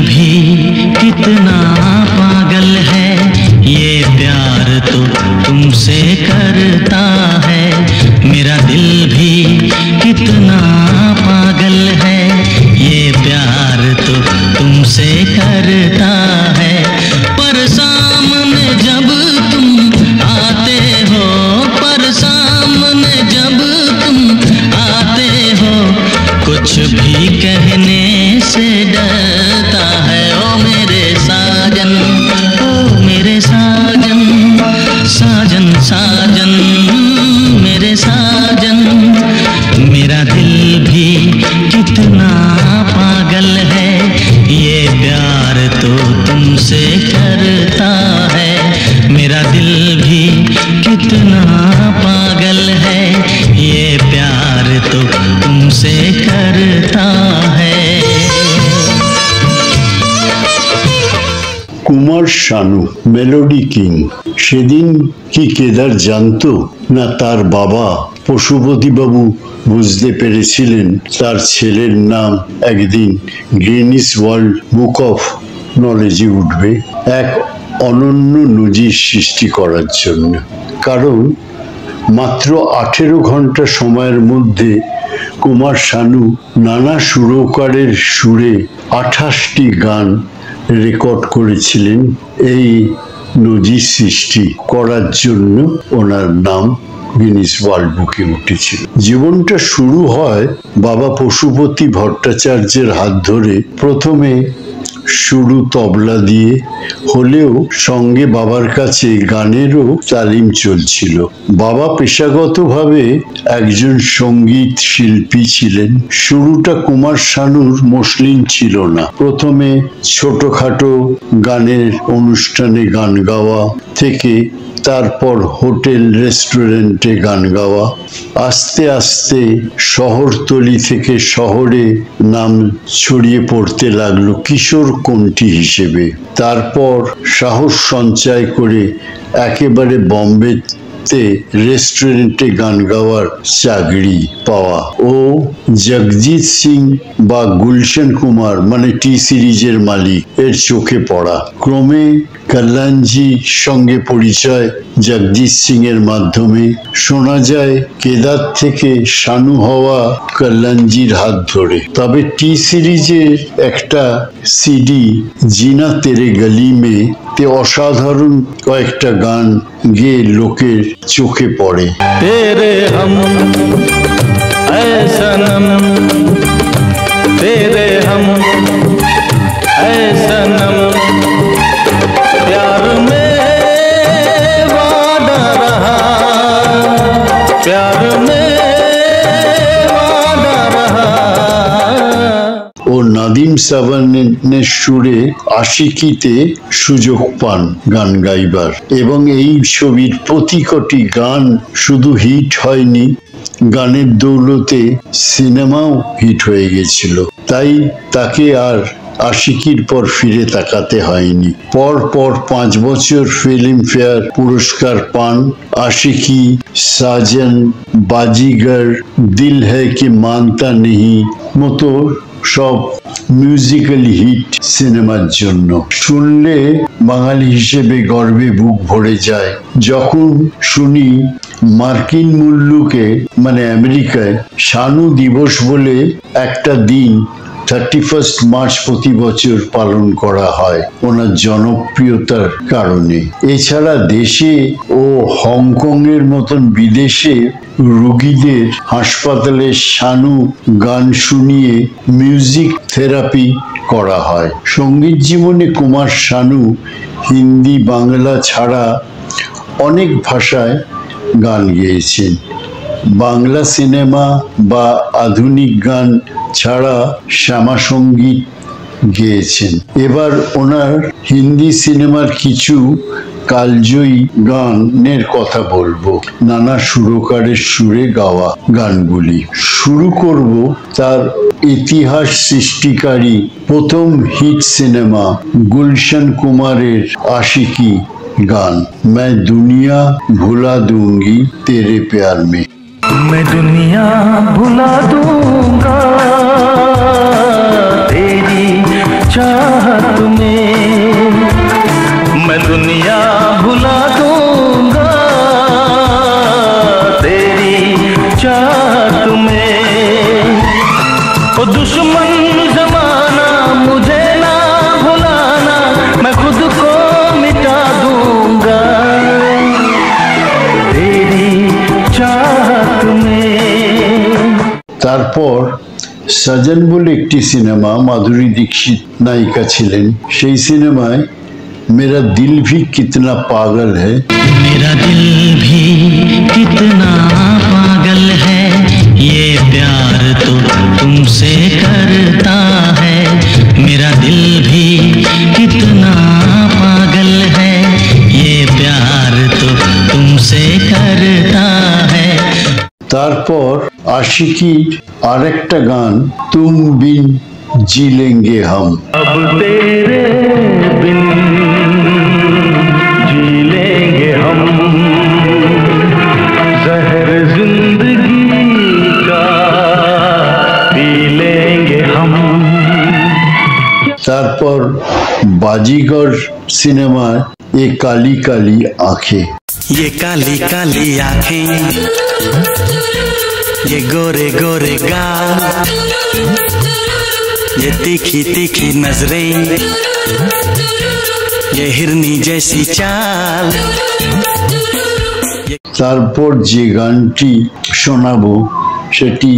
भी कितना पागल है, ये प्यार तो तुमसे करता है। मेरा दिल भी कितना पागल है, ये प्यार तो तुमसे करता है। पर सामने जब तुम आते हो, पर सामने जब तुम आते हो, कुछ भी कहने से डरता है। ओ मेरे साजन, ओ मेरे साजन, साजन साजन मेरे साजन। मेरा दिल भी कितना पागल है, ये प्यार तो तुमसे करता है। मेरा दिल भी कितना पागल है, ये प्यार तो तुमसे करता है। Kumar Sanu, melody king. সেদিন কি কেদার জানতো না তার বাবা পশুপতিবাবু বুঝতে পেরেছিলেন তার ছেলের নাম একদিন গিনেস ওয়ার্ল্ড বুক অফ নলেজে উঠবে, এক অনন্য নজির সৃষ্টি করার জন্য। কারণ মাত্র 18 ঘন্টা সময়ের মধ্যে কুমার শানু নানা সুরকারের সুরে 28টি গান রেকর্ড করেছিলেন। এই নজির সৃষ্টি করার জন্য ওনার নাম গিনেস ওয়ার্ল্ড বুকে উঠেছিল। জীবনটা শুরু হয় বাবা পশুপতি ভট্টাচার্যের হাত ধরে। প্রথমে শুরু তবলা দিয়ে হলেও সঙ্গে বাবার কাছে গানেরও তালিম চলছিল। বাবা পেশাগতভাবে একজন সঙ্গীত শিল্পী ছিলেন। শুরুটা কুমার শানুর মসলিন ছিল না। প্রথমে ছোটখাটো গানের অনুষ্ঠানে গান গাওয়া থেকে তারপর হোটেল রেস্টুরেন্টে গান গাওয়া, আস্তে আস্তে শহরতলি থেকে শহরে নাম ছড়িয়ে পড়তে লাগলো কিশোর কণ্ঠী হিসেবে। তারপর সাহস সঞ্চয় করে একেবারে বম্বেতে রেস্টুরেন্টে গান গাওয়ার চাকরি পাওয়া ও জগজিৎ সিং বা গুলশন কুমার মানে টি সিরিজের মালিক এর চোখে পড়া। ক্রমে কল্যাণজির সঙ্গে পরিচয় জগজিৎ সিং এর মাধ্যমে। শোনা যায় কেদার থেকে শানু হওয়া কল্যাণজির হাত ধরে। তবে টি সিরিজের একটা সিডি জিনা তেরে গলি মে তে অসাধারণ কয়েকটা গান গেয়ে লোকের চোখে পড়ে। তেরে হম এ সনম, তেরে হম এ সনম, प्यार में वादा रहा, प्यार में वादा रहा। ও নাদিম সাবানের সুরে আশিকিতে সুযোগ পান গান গাইবার এবং এই ছবির প্রতিটি গান শুধু হিট হয়নি, গানের দৌলতে সিনেমাও হিট হয়ে গেছিল। তাই তাকে আর আশিকির পর ফিরে তাকাতে হয়নি। পর 5 বছর ফিল্মফেয়ার পুরস্কার পান। আশিকি, সাজন, বাজিগর, দিল হ্যায় কি মানতা নেহি মতো সব মিউজিক্যাল হিট সিনেমার জন্য। শুনলে বাঙালি হিসেবে গর্বে বুক ভরে যায়। যখন শুনি মার্কিন মুল্লুকে মানে আমেরিকায় শানু দিবস বলে একটা দিন 31 মার্চ প্রতি বছর পালন করা হয় ওনার জনপ্রিয়তার কারণে। এছাড়া দেশে ও হংকং এর মতন বিদেশে রোগীদের হাসপাতালে শানু গান শুনিয়ে মিউজিক থেরাপি করা হয়। সঙ্গীত জীবনে কুমার শানু হিন্দি, বাংলা ছাড়া অনেক ভাষায় গান গেয়েছেন। বাংলা সিনেমা বা আধুনিক গান ছাড়া শ্যামা সঙ্গীত গেয়েছেন। এবার ওনার হিন্দি সিনেমার কিছু কালজয়ী গানের কথা বলবো, নানা সুরকারের সুরে গাওয়া গানগুলি। শুরু করব তার ইতিহাস সৃষ্টিকারী প্রথম হিট সিনেমা গুলশন কুমারের আশিকি গান, मैं दुनिया भुला दूंगी तेरे प्यार में। मैं दुनिया भुला दूंगा तेरी सजन बोले एक सिनेमा माधुरी दीक्षित नायिका छिलेन সেই सिनेमाয় मेरा दिल भी कितना पागल है मेरा दिल भी कितना पागल है ये प्यार तो तुमसे करता है मेरा दिल भी कितना पागल है ये प्यार तो तुमसे करता है তারপর আশিকির আরেকটা গান तुम बिन जी लेंगे हम अब तेरे बिन जी लेंगे हम जहर जिंदगी का पी लेंगे हम তারপর বাজিগর সিনেমার এ কালি কালি আঁখে ये काली काली आँखें ये गोरे गोरे गाल ये तीखी तीखी नजरें ये हिरनी जैसी चाल তারপর যে গানটি শোনাবো সেটি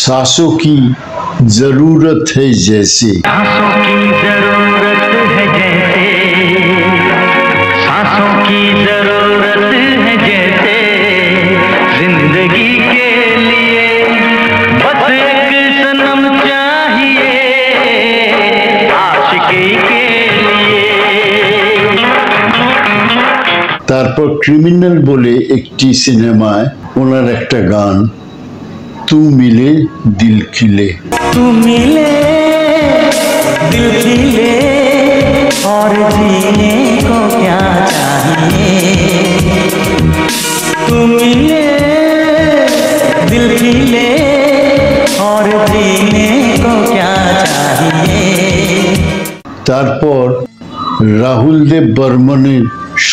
सांसों की जरूरत है जैसे सांसों की जरूरत है जैसे सांसों की जरूरत है जैसे जिंदगी के लिए बस एक सनम चाहिए आशिकी के लिए তারপর ক্রিমিনাল বলে একটি সিনেমায় ওনার একটা গান तू मिले दिल खिले तू मिले दिल खिले और जीने को क्या चाहिए तू मिले दिल खिले और जीने को क्या चाहिए তারপর রাহুল দেব বর্মনের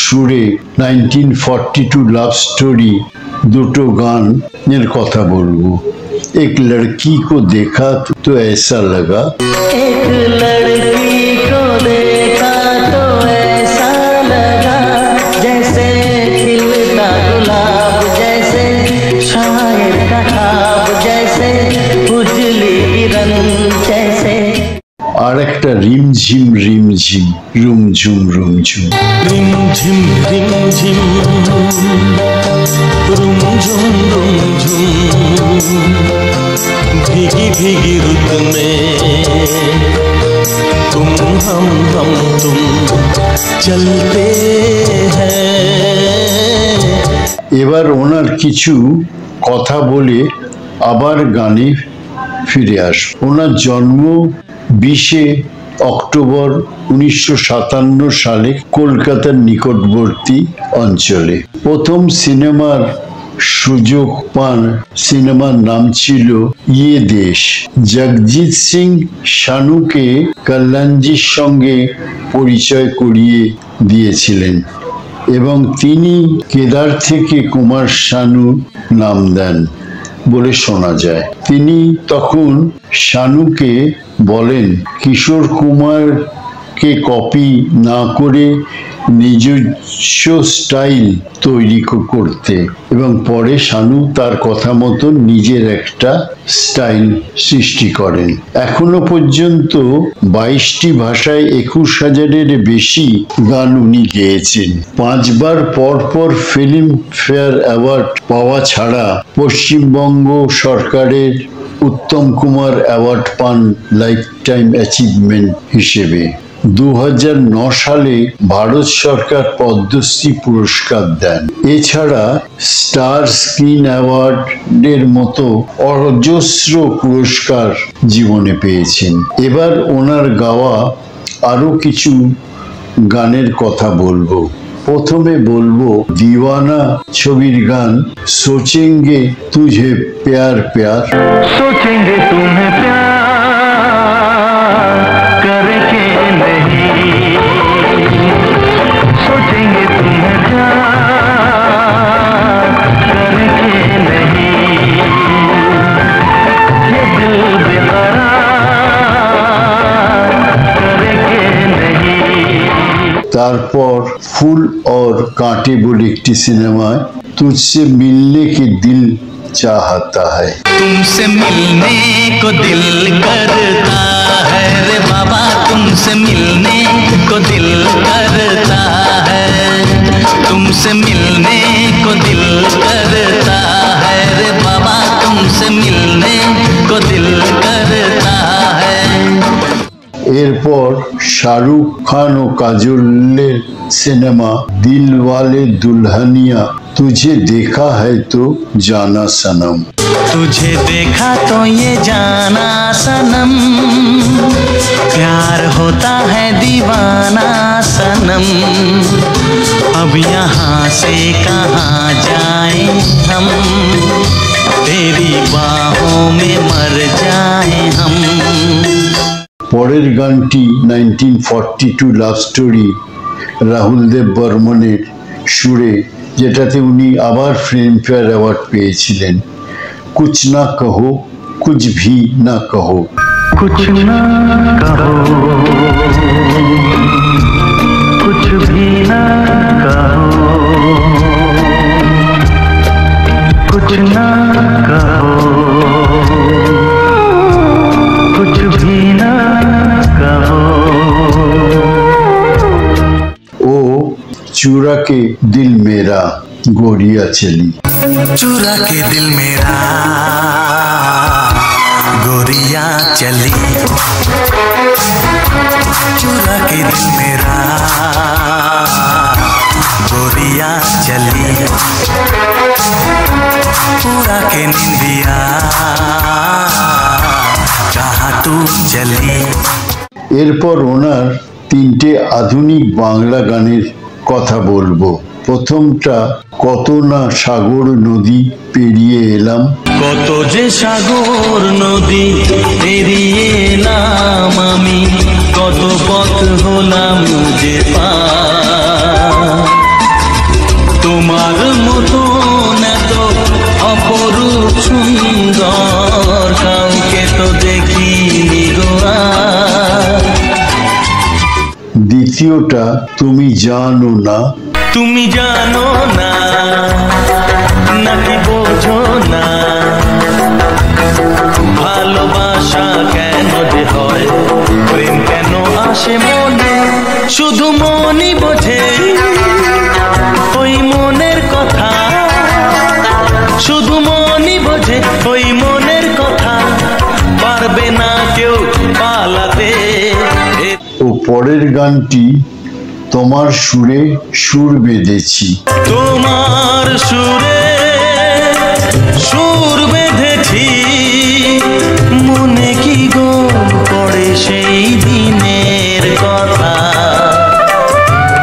সুরে 1942 লাভ স্টোরি দুটো গান এর কথা বলবো एक लड़की को देखा तो ऐसा लगा एक लड़की को देखा तो ऐसा लगा जैसे खिलता गुलाब जैसे शायर का ख्वाब जैसे उजली किरण जैसे আর একটা রিমঝিম রিমঝিম রুমঝুম রুমঝুম रिमझिम रिमझिम रुमझुम रुमझुम भीगी भीगी रुत में तुम हम तुम चलते हैं এবার ওনার কিছু কথা বলে আবার গানে ফিরে আসব ওনার জন্ম 20 অক্টোবর 1957 সালে কলকাতার নিকটবর্তী অঞ্চলে প্রথম সিনেমার সুযোগ পান সিনেমার নাম ছিল ইয়ে দেশ জগজিৎ সিং শানুকে কল্যাণজির সঙ্গে পরিচয় করিয়ে দিয়েছিলেন এবং তিনি কেদার থেকে কুমার শানু নাম দেন বলে শোনা যায় তিনি তখন শানুকে বলেন কিশোর কুমারকে কপি না করে নিজস্ব স্টাইল তৈরি করতে এবং পরে শানু তার কথা মতো নিজের একটা স্টাইল সৃষ্টি করেন এখনো পর্যন্ত 22টি ভাষায় 21,000-এর বেশি গান উনি গেয়েছেন 5 বার পর ফিল্ম ফেয়ার অ্যাওয়ার্ড পাওয়া ছাড়া পশ্চিমবঙ্গ সরকারের উত্তম কুমার অ্যাওয়ার্ড পান লাইফ টাইম অ্যাচিভমেন্ট হিসেবে 2009 সালে ভারত সরকার পদ্মশ্রী পুরস্কার দেন এছাড়া স্টার স্ক্রিন অ্যাওয়ার্ডের মতো অজস্র পুরস্কার জীবনে পেয়েছেন এবার ওনার গাওয়া আরো কিছু গানের কথা বলবো প্রথমে বলবো दीवाना ছবির গান सोचेंगे तुझे प्यार प्यार सोचेंगे तुम्हें प्यार करके नहीं सोचेंगे तुम्हें प्यार करके नहीं ये दिल बेकरार करके नहीं তারপর फूल और कांटे बोले एक सिनेमा तुझसे मिलने के दिल चाहता है। तुमसे मिलने को दिल करता है रे बाबा, तुमसे मिलने को दिल करता है, तुमसे मिलने को दिल करता है रे बाबा, तुमसे मिलने को दिल करता है। এরপর শাহরুখ খান ও কাজলের সিনেমা দিলওয়ালে দুলহানিয়া तुझे देखा है तो जाना सनम। तुझे देखा तो ये जाना सनम, प्यार होता है दीवाना सनम, अब यहाँ से कहाँ जाएं हम, तेरी बाहों में मर जाएं हम। পরের গানটি 1942 লাভ স্টোরি রাহুল দেব বর্মনের সুরে, যেটাতে উনি আবার ফিল্মফেয়ার অ্যাওয়ার্ড পেয়েছিলেন। কুছ না কহো কুছ ভি না কহো, कुछ ना कहो कुछ भी ना कहो, कुछ ना कहो कुछ भी ना कहो। ও चुरा के दिल मेरा गोरिया चली। चुरा के दिल मेरा गोरिया चली, चुरा के दिल मेरा गोरिया चली, पूरा के निंदिया कहाँ तू चली। এরপর ওনার তিনটে আধুনিক বাংলা গানের কথা বলবো। প্রথমটা কত না সাগর নদী পেরিয়ে এলাম, কত যে সাগর নদী পেরিয়ে এলাম আমি, কত পথ হলাম যে পার, তোমার মতো এত অপরূপ সুন্দর কাউকে তো দেখিনি গো আর। দ্বিতীয়টা তুমি জানো না, তুমি জানো না নাকি বোঝো না, ভালোবাসা কেন যে হয়, প্রেম কেন আসে মনে, শুধু মনই বোঝে ওই মনের কথা, শুধু মনই বোঝে ওই মনের কথা, পারবে না কেউ পালাতে। ও পরের গানটি তোমার সুরে সুর বেঁধেছি, তোমার সুরে সুর বেঁধেছি, মনে কি গো পড়ে সেই দিনের কথা,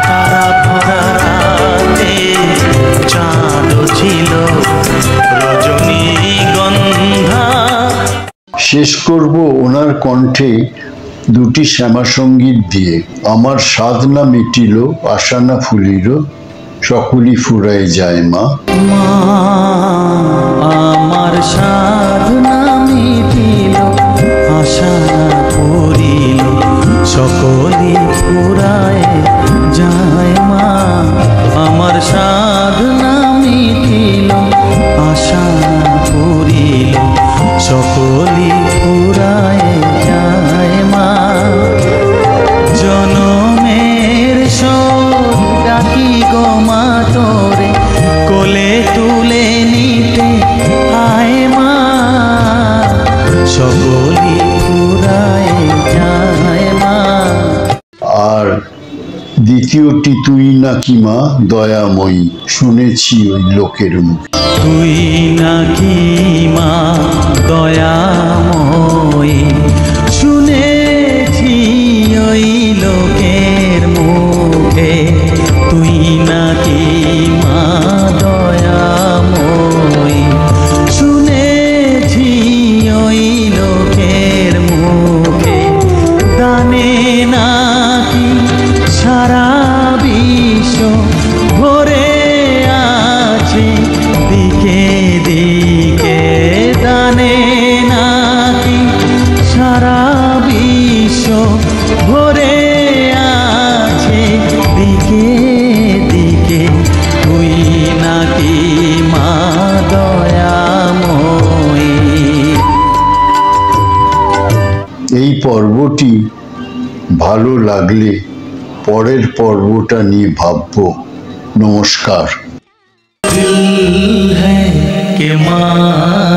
তারা ভরা রাতে চাঁদ ছিল রজনীগন্ধা। শেষ করব ওনার কণ্ঠে দুটি শ্যামা সঙ্গীত দিয়ে। আমার সাধ না মিটিল আশা না ফুলিল, সকলই ফুরায় যায় মা। আমার সাধনা মিটিল আশা পড়িল, সকলই ফুরায় যায় মা। আমার সাধনা মিটিল আশা পড়িল, সকলই ফুরায় যায় মা। জনমের শোক ডাকি গো মা তোরে, কোলে তুলে নিতে আয় মা, সকলই ফুরায় যায় মা। আর দ্বিতীয়টি তুই নাকি মা দয়াময়ী, শুনেছি ওই লোকের মুখ। তুই নাকি মা দয়াময়ী, শুনেছি ওই লোকের মুখে, তুই নাকি মা দয়াময়ী, শুনেছি ওই লোকের মুখে, দানে নাকি সারা বিশ্ব ভরে আছে দিকে দিকে, দানে নাকি সারা বিশ্ব ভরে আছে দিকে দিকে, তুই নাকি মা দয়াময়ী। এই পর্বটি ভালো লাগলে পরের পর্বটা নিয়ে ভাববো। নমস্কার। दिल है कि माँ